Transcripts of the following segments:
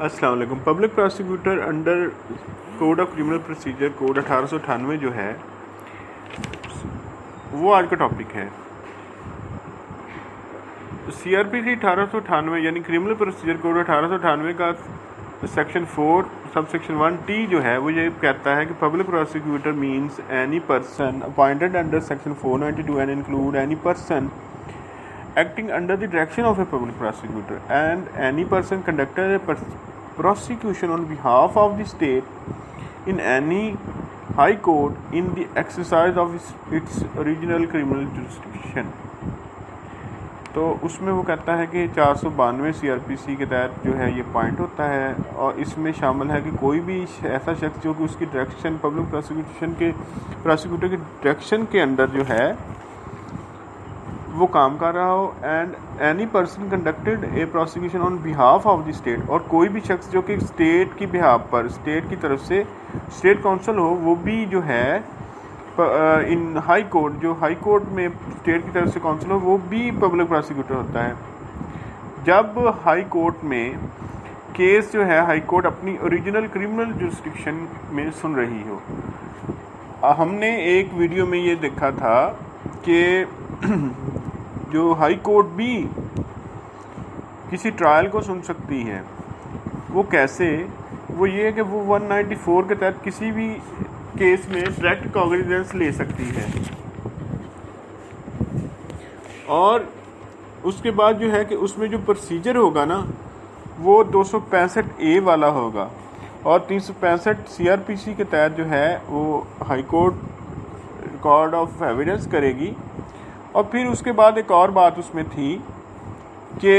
अस्सलाम वालेकुम। Public prosecutor under code of criminal procedure code 1898 जो है वो आज का टॉपिक है। CRPC 1898 यानी क्रिमिनल प्रोसीजर कोड 1898 का सेक्शन 4 सब सेक्शन 1T जो है वो ये कहता है कि public prosecutor means any person appointed under section 492 and include any person acting under the direction of a public prosecutor and any person conducted a prosecution on behalf of the state in any high court in the exercise of its original criminal jurisdiction। तो उसमें वो कहता है कि 492 CRPC के तहत जो है ये पॉइंट होता है और इसमें शामिल है कि कोई भी ऐसा शख्स जो कि उसकी डायरेक्शन पब्लिक प्रोसिक्यूटर की डायरेक्शन के अंदर जो है वो काम कर रहा हो and any person conducted A prosecution on behalf of the state, और कोई भी शख्स जो कि स्टेट की बिहाफ पर स्टेट की तरफ से स्टेट काउंसिल हो वो भी जो है इन हाई कोर्ट जो हाई कोर्ट में स्टेट की तरफ से काउंसिल हो वो भी पब्लिक प्रोसिक्यूटर होता है। जब हाई कोर्ट में केस जो है हाई कोर्ट अपनी ओरिजिनल क्रिमिनल जुरिस्डिक्शन में सुन रही हो। हमने एक वीडियो में ये देखा था कि जो हाई कोर्ट भी किसी ट्रायल को सुन सकती है। वो कैसे? वो ये है कि वो 194 के तहत किसी भी केस में डायरेक्ट कॉग्निजेंस ले सकती है और उसके बाद जो है कि उसमें जो प्रोसीजर होगा ना वो 265A वाला होगा और 365 CRPC के तहत जो है वो high court record of evidence करेगी। और फिर उसके बाद एक और बात उसमें थी कि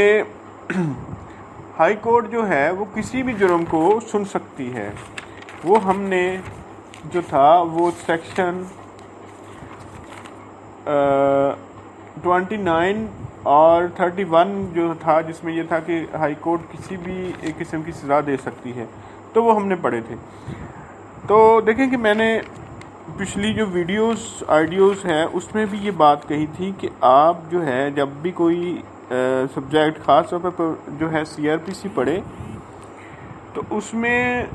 हाई कोर्ट जो है वो किसी भी जुर्म को सुन सकती है। वो हमने जो था वो सेक्शन 29 और 31 जो था जिसमें ये था कि हाई कोर्ट किसी भी एक किस्म की सज़ा दे सकती है, तो वो हमने पढ़े थे। तो देखें कि मैंने पिछली जो आइडियोज़ हैं उसमें भी ये बात कही थी कि आप जो है जब भी कोई सब्जेक्ट ख़ास तौर पर जो है CRPC पढ़े तो उसमें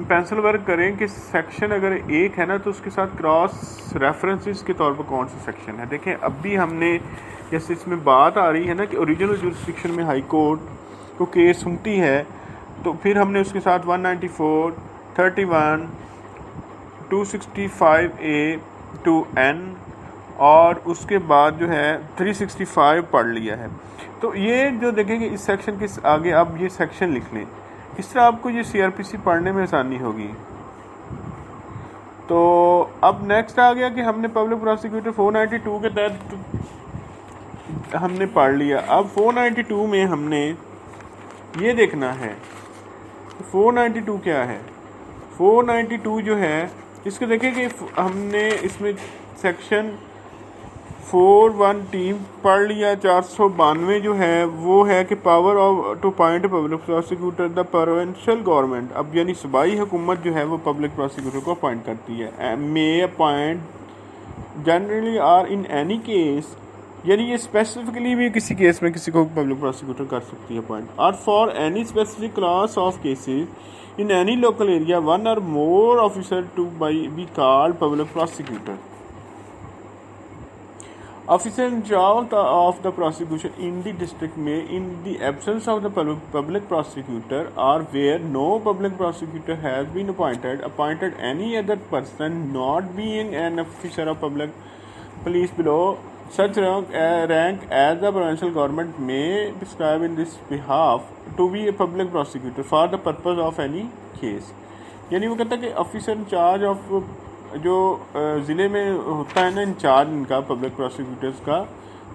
पेंसिल वर्क करें कि सेक्शन अगर एक है ना तो उसके साथ क्रॉस रेफरेंसेस के तौर पर कौन सा सेक्शन है। देखें अब भी हमने जैसे इसमें बात आ रही है ना कि ओरिजिनल जुरिस्डिक्शन में हाई कोर्ट को केस सुनती है, तो फिर हमने उसके साथ 194, 31, 265A to N और उसके बाद जो है 365 पढ़ लिया है। तो ये जो देखेंगे इस सेक्शन के आगे अब ये सेक्शन लिख लें, इस तरह आपको ये CRPC पढ़ने में आसानी होगी। तो अब नेक्स्ट आ गया कि हमने पब्लिक प्रोसिक्यूटर 492 के तहत हमने पढ़ लिया। अब 492 में हमने ये देखना है 492 क्या है। 492 जो है इसको देखें कि हमने इसमें सेक्शन 41T पढ़ लिया। 492 जो है वो है कि power of to appoint public prosecutor the provincial government. अब यानी सूबाई हुकूमत जो है वो पब्लिक प्रोसिक्यूटर को अपॉइंट करती है। May appoint generally or in any case, यानी ये स्पेसिफिकली भी किसी केस में किसी को पब्लिक प्रोसिक्यूटर कर सकती है अपॉइंट। और for any specific class of cases in any local area one or more officer to be called public prosecutor. Officer in charge of the prosecution in the district may, in the absence of the public prosecutor or where no public prosecutor has been appointed any other person not being an officer of public police below such rank as the provincial government may prescribe in this behalf to be a public prosecutor for the purpose of any case। यानी वो कहता है कि officer in charge of जो ज़िले में होता है ना इंचार्ज इनका पब्लिक प्रोसिक्यूटर्स का,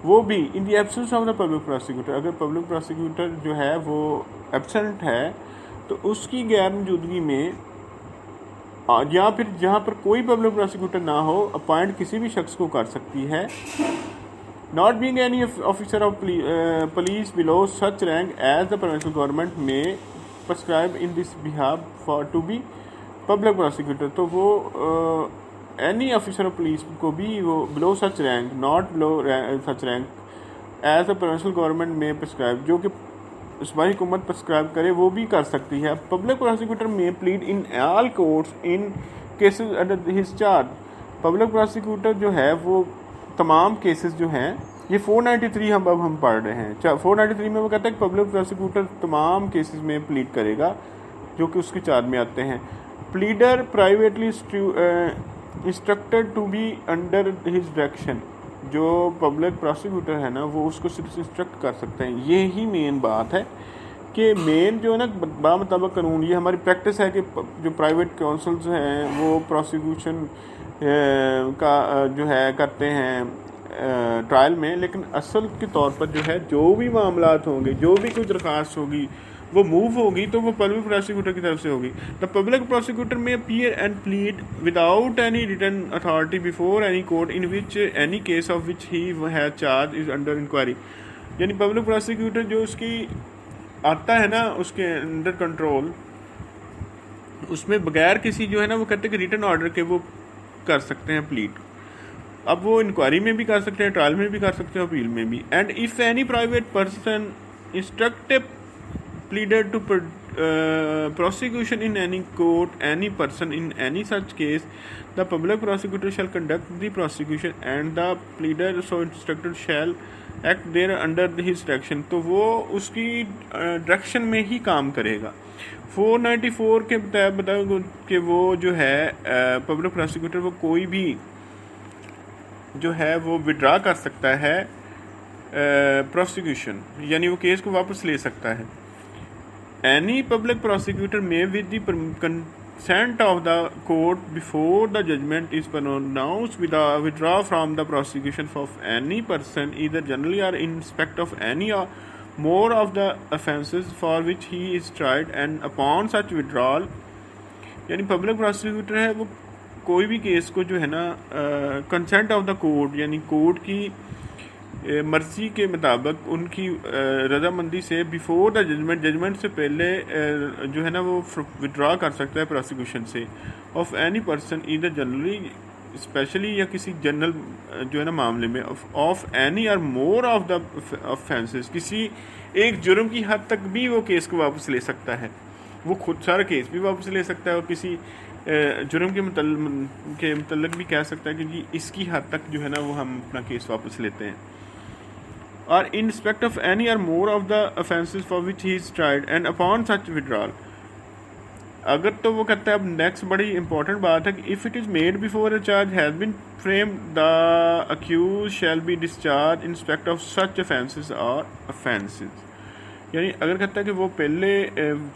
वो भी in the absence of the public prosecutor, अगर पब्लिक प्रोसिक्यूटर जो है वो एब्सेंट है तो उसकी गैर मौजूदगी में या फिर जहाँ पर कोई पब्लिक प्रोसिक्यूटर ना हो अपॉइंट किसी भी शख्स को कर सकती है। Not being any officer of police below such rank as the provincial government may prescribe in this behalf for to be public prosecutor. तो वो एनी ऑफिसर ऑफ पुलिस को भी वो below such rank not below such rank as the provincial government may prescribe, जो कि सूबाई हुकूमत prescribe करे वो भी कर सकती है। पब्लिक प्रोसिक्यूटर में plead in all courts in cases under his charge. Public prosecutor जो है वो तमाम केसेस जो हैं, ये 493 हम पढ़ रहे हैं। 493 में वो कहता है कि पब्लिक प्रोसिक्यूटर तमाम केसेस में प्लीड करेगा जो कि उसके चार्ज में आते हैं। Pleader privately instructed to be under his direction. जो पब्लिक प्रोसिक्यूटर है ना वो उसको सिर्फ इंस्ट्रक्ट कर सकते हैं। ये ही मेन बात है कि मेन जो है ना बामुताबिक कानून, ये हमारी प्रैक्टिस है कि जो प्राइवेट काउंसल्स हैं वो प्रोसिक्यूशन का जो है करते हैं ट्रायल में, लेकिन असल के तौर पर जो है जो भी मामलात होंगे, जो भी कोई दरख्वास्त होगी वो मूव होगी तो वो पब्लिक प्रोसिक्यूटर की तरफ से होगी। The public prosecutor may appear and plead without any written authority before any court in which any case of which he has charge is under inquiry. यानी पब्लिक प्रोसिक्यूटर जो उसकी आता है ना उसके अंडर कंट्रोल, उसमें बगैर किसी जो है ना वो कहते हैं कि रिटन ऑर्डर के वो कर सकते हैं प्लीड। अब वो इंक्वायरी में भी कर सकते हैं, ट्रायल में भी कर सकते हैं, अपील में भी। And if any private person instruct pleader to prosecution in any court any person in any such case, the public prosecutor shall conduct the prosecution and the pleader so instructed shall act there under his direction। तो वो उसकी direction में ही काम करेगा। 494 के बताओ कि वो जो है पब्लिक प्रोसिक्यूटर वो कोई भी जो है वो विड्रा कर सकता है प्रोसिक्यूशन, यानी वो केस को वापस ले सकता है। Any public prosecutor may, with the consent of the court before the judgment is pronounced, withdraw from the prosecution of any person, either generally or in respect of any or more of the offences for which he is tried, and upon such withdrawal, यानी public prosecutor है वो कोई भी case को जो है ना consent of the court, यानी कोर्ट की मर्जी के मुताबिक उनकी रजामंदी से बिफोर द जजमेंट से पहले जो है ना वो विड्रॉ कर सकता है प्रोसिक्यूशन से of any person either generally specially या किसी जनरल जो है ना मामले में ऑफ एनी और मोर ऑफ द ऑफेंसेस। किसी एक जुर्म की हद तक भी वो केस को वापस ले सकता है, वो खुद सारा केस भी वापस ले सकता है और किसी जुर्म के मतलब भी कह सकता है कि जी इसकी हद तक जो है ना वो हम अपना केस वापस लेते हैं। और इन रिस्पेक्ट ऑफ एनी और more of the offences for which he is tried and upon such withdrawal. अगर तो वो कहता है, अब नेक्स्ट बड़ी इंपॉर्टेंट बात है कि if it is made before a charge has been frame the accused shall be discharge in respect of such offences or offences. यानी अगर कहता है कि वो पहले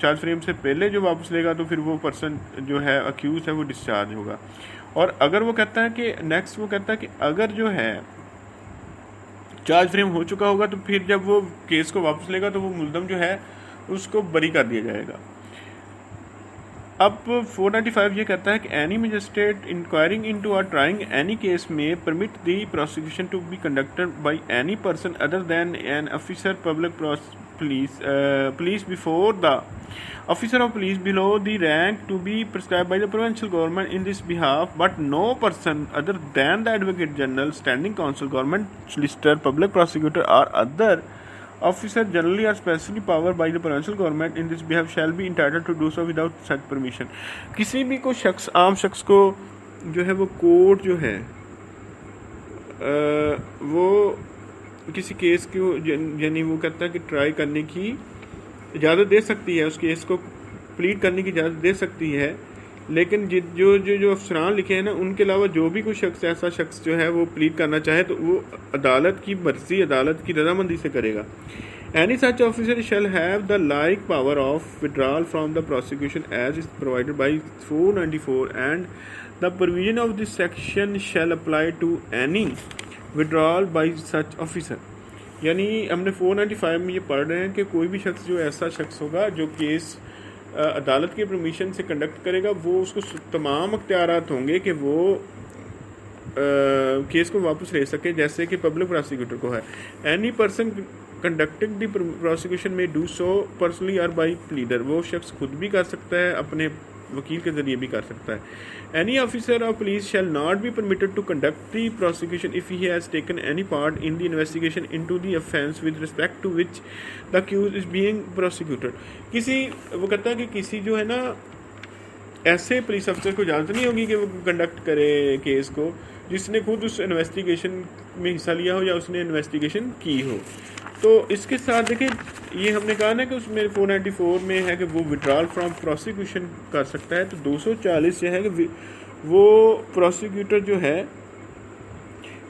चार्ज फ्रेम से पहले जो वापस लेगा तो फिर वो पर्सन जो है अक्यूज है वो डिस्चार्ज होगा। और अगर वो कहता है कि नेक्स्ट वो कहता है कि अगर जो है चार्ज फ्रेम हो चुका होगा तो फिर जब वो केस को वापस लेगा तो वो मुल्ज़म जो है उसको बरी कर दिया जाएगा। अब 495 ये कहता है कि any magistrate inquiring into or trying any case may permit the prosecution to be conducted by any person other than an officer public police before the officer of police below the rank to be prescribed by the provincial government in this behalf, but no person other than the Advocate General, Standing Counsel, Government Solicitor, Public Prosecutor or other officer generally or specially powered by the provincial government in this behalf shall be entitled to do so without such permission। किसी भी को शख्स, आम शख्स को जो है वो कोर्ट जो है वो किसी केस को यानी वो कहता है कि ट्राई करने की इजाज़त दे सकती है, उस केस को प्लीड करने की इजाज़त दे सकती है, लेकिन जो अफसरान लिखे हैं ना उनके अलावा जो भी कोई शख्स ऐसा शख्स जो है वो प्लीड करना चाहे तो वो अदालत की मर्जी, अदालत की रजामंदी से करेगा। Any such officer shall have the like power of withdrawal from the prosecution as is provided by 494 and the provision of this section shall apply to any withdrawal by such officer. यानी हमने 495 में ये पढ़ रहे हैं कि कोई भी शख्स जो ऐसा शख्स होगा जो केस अदालत के परमिशन से कंडक्ट करेगा वो उसको तमाम अख्तियारात होंगे कि वो केस को वापस ले सके, जैसे कि पब्लिक प्रोसिक्यूटर को है। Any person conducting the prosecution में डू सो पर्सनली और बाई प्लीडर। वो शख्स खुद भी कर सकता है अपने वकील के ज़रिए भी कर सकता है। Any officer of police shall not be permitted to conduct the prosecution if he has taken any part in the investigation into the offence with respect to which the accused is being prosecuted. वो कहता है कि किसी जो है ना ऐसे police अफसर को इजाज़त नहीं होगी कि वो कंडक्ट करे केस को जिसने खुद उस इन्वेस्टिगेशन में हिस्सा लिया हो या उसने इन्वेस्टिगेशन की हो। तो इसके साथ देखें, ये हमने कहा ना कि उसमें 494 में है कि वो विड्रॉल फ्रॉम प्रोसिक्यूशन कर सकता है। तो 240 से है कि वो प्रोसिक्यूटर जो है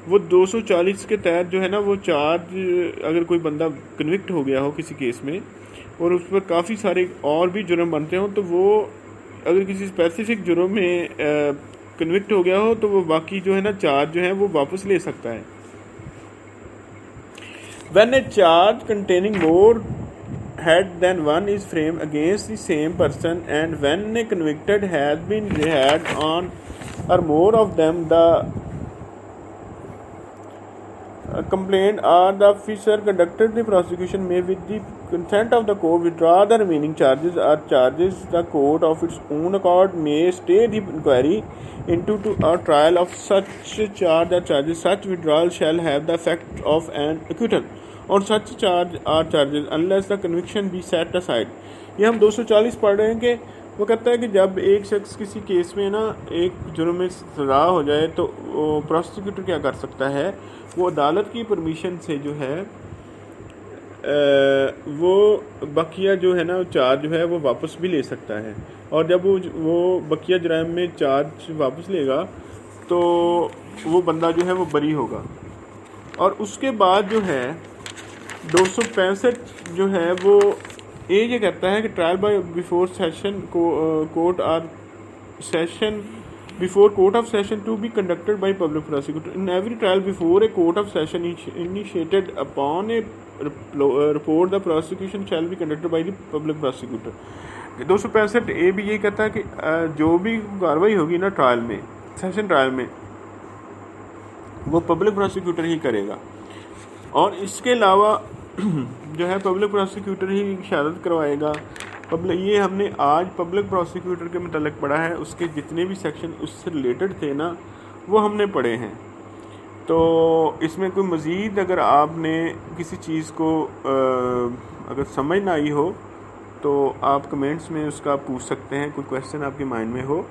वो 240 के तहत जो है ना वो चार्ज, अगर कोई बंदा कन्विक्ट हो गया हो किसी केस में और उस पर काफ़ी सारे और भी जुर्म बनते हों, तो वो अगर किसी स्पेसिफिक जुर्म में कन्विक्ट हो गया हो तो वो बाकी जो है ना चार्ज जो है वो वापस ले सकता है। When a charge containing more head than one is framed against the same person and when a convicted has been had on or more of them, the complaint or the officer conducted the prosecution may with the consent of the court withdraw the remaining charges or charges. The court of its own accord may stay the inquiry into a trial of such charge or charges. Such withdrawal shall have the effect of an acquittal on such charge or charges unless the conviction be set aside. ये हम 240 पढ़ रहे हैं कि वो कहता है कि जब एक शख्स किसी केस में ना एक जुर्म में सज़ा हो जाए तो प्रोसिक्यूटर क्या कर सकता है, वो अदालत की परमिशन से जो है वो बकिया जो है ना चार्ज जो है वो वापस भी ले सकता है। और जब वो बकिया जुर्म में चार्ज वापस लेगा तो वो बंदा जो है वो बरी होगा। और उसके बाद जो है 265 जो है वो ये कहता है कि trial by before session court और session before court of session to be conducted by public prosecutor. In every trial before a court of session initiated upon a report, the prosecution shall be conducted by the public prosecutor. 265 ए भी ये कहता है कि जो भी कार्रवाई होगी ना ट्रायल में, सेशन ट्रायल में, वो पब्लिक प्रोसिक्यूटर ही करेगा। और इसके अलावा जो है पब्लिक प्रोसिक्यूटर ही शहादत करवाएगा। ये हमने आज पब्लिक प्रोसिक्यूटर के मतलब पढ़ा है, उसके जितने भी सेक्शन उससे रिलेटेड थे ना वो हमने पढ़े हैं। तो इसमें कोई मज़ीद अगर आपने किसी चीज़ को अगर समझ ना आई हो तो आप कमेंट्स में उसका पूछ सकते हैं, कोई क्वेश्चन आपके माइंड में हो।